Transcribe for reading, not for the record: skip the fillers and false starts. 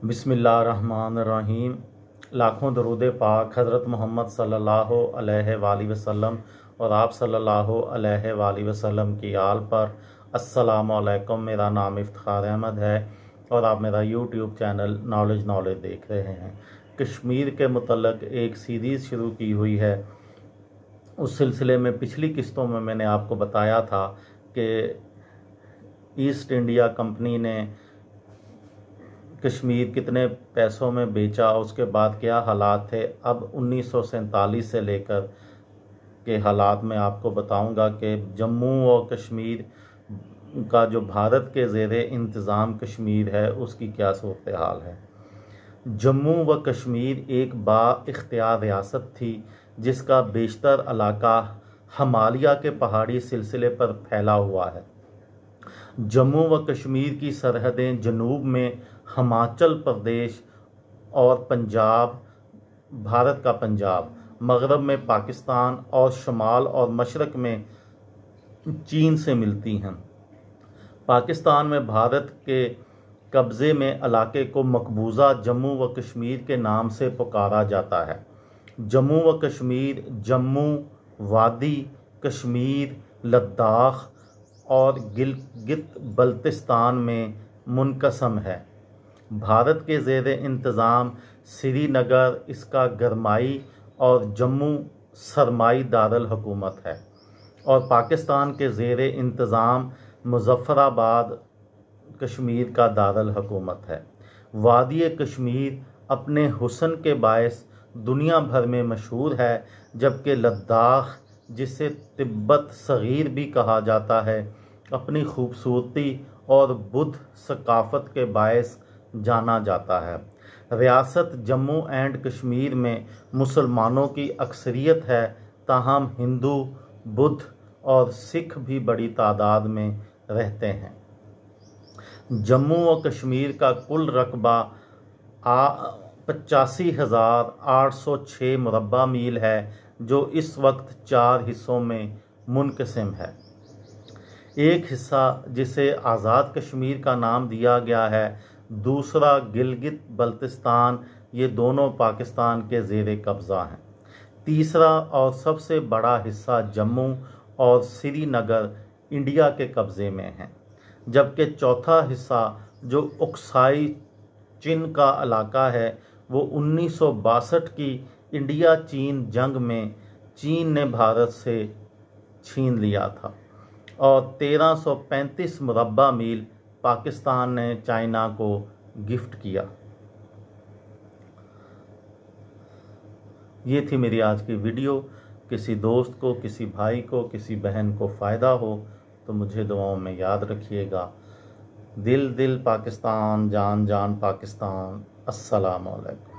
बिस्मिल्लाहिर्रहमानिर्रहीम। लाखों दरूद पाक हज़रत मोहम्मद सल्लल्लाहु अलैहि वसल्लम और आप सल्लल्लाहु अलैहि वसल्लम की आल पर। अस्सलामु अलैकुम। मेरा नाम इफ्तिखार अहमद है और आप मेरा यूट्यूब चैनल नॉलेज देख रहे हैं। कश्मीर के मुतल्लक एक सीरीज़ शुरू की हुई है। उस सिलसिले में पिछली किस्तों में मैंने आपको बताया था कि ईस्ट इंडिया कंपनी ने कश्मीर कितने पैसों में बेचा, उसके बाद क्या हालात थे। अब 1947 से लेकर के हालात में आपको बताऊंगा कि जम्मू और कश्मीर का जो भारत के ज़ेरे इंतज़ाम कश्मीर है उसकी क्या सूरत हाल है। जम्मू व कश्मीर एक बाइख्तियार रियासत थी जिसका बेशतर इलाका हिमालय के पहाड़ी सिलसिले पर फैला हुआ है। जम्मू व कश्मीर की सरहदें जनूब में हिमाचल प्रदेश और पंजाब, भारत का पंजाब, मगरब में पाकिस्तान और शुमाल और मशरक़ में चीन से मिलती हैं। पाकिस्तान में भारत के कब्ज़े में इलाके को मकबूजा जम्मू व कश्मीर के नाम से पुकारा जाता है। जम्मू व कश्मीर जम्मू, वादी कश्मीर, लद्दाख और गिलगित बल्तिस्तान में मुनक़सम है। भारत के ज़ेरे इंतज़ाम श्रीनगर इसका गरमाई और जम्मू सरमाई दारुल हुकूमत है और पाकिस्तान के ज़ेरे इंतज़ाम मुज़फ़्फ़राबाद कश्मीर का दारुल हुकूमत है। वादी कश्मीर अपने हुस्न के बायस दुनिया भर में मशहूर है, जबकि लद्दाख, जिसे तिब्बत सग़ीर भी कहा जाता है, अपनी खूबसूरती और बुद्ध सकाफ़त के बायस जाना जाता है। रियासत जम्मू एंड कश्मीर में मुसलमानों की अक्सरियत है, ताहम हिंदू, बुद्ध और सिख भी बड़ी तादाद में रहते हैं। जम्मू व कश्मीर का कुल रकबा 85,806 मुरब्बा मील है, जो इस वक्त 4 हिस्सों में मुनक़सिम है। एक हिस्सा जिसे आज़ाद कश्मीर का नाम दिया गया है, दूसरा गिलगित बल्तिस्तान, ये दोनों पाकिस्तान के ज़ेरे कब्ज़ा हैं। तीसरा और सबसे बड़ा हिस्सा जम्मू और श्रीनगर इंडिया के कब्ज़े में है, जबकि चौथा हिस्सा जो अक्साई चीन का इलाका है वो 1962 की इंडिया चीन जंग में चीन ने भारत से छीन लिया था और 1335 मुरब्बा मील पाकिस्तान ने चाइना को गिफ्ट किया। ये थी मेरी आज की वीडियो। किसी दोस्त को, किसी भाई को, किसी बहन को फ़ायदा हो तो मुझे दुआओं में याद रखिएगा। दिल दिल पाकिस्तान, जान जान पाकिस्तान। अस्सलामु अलैकुम।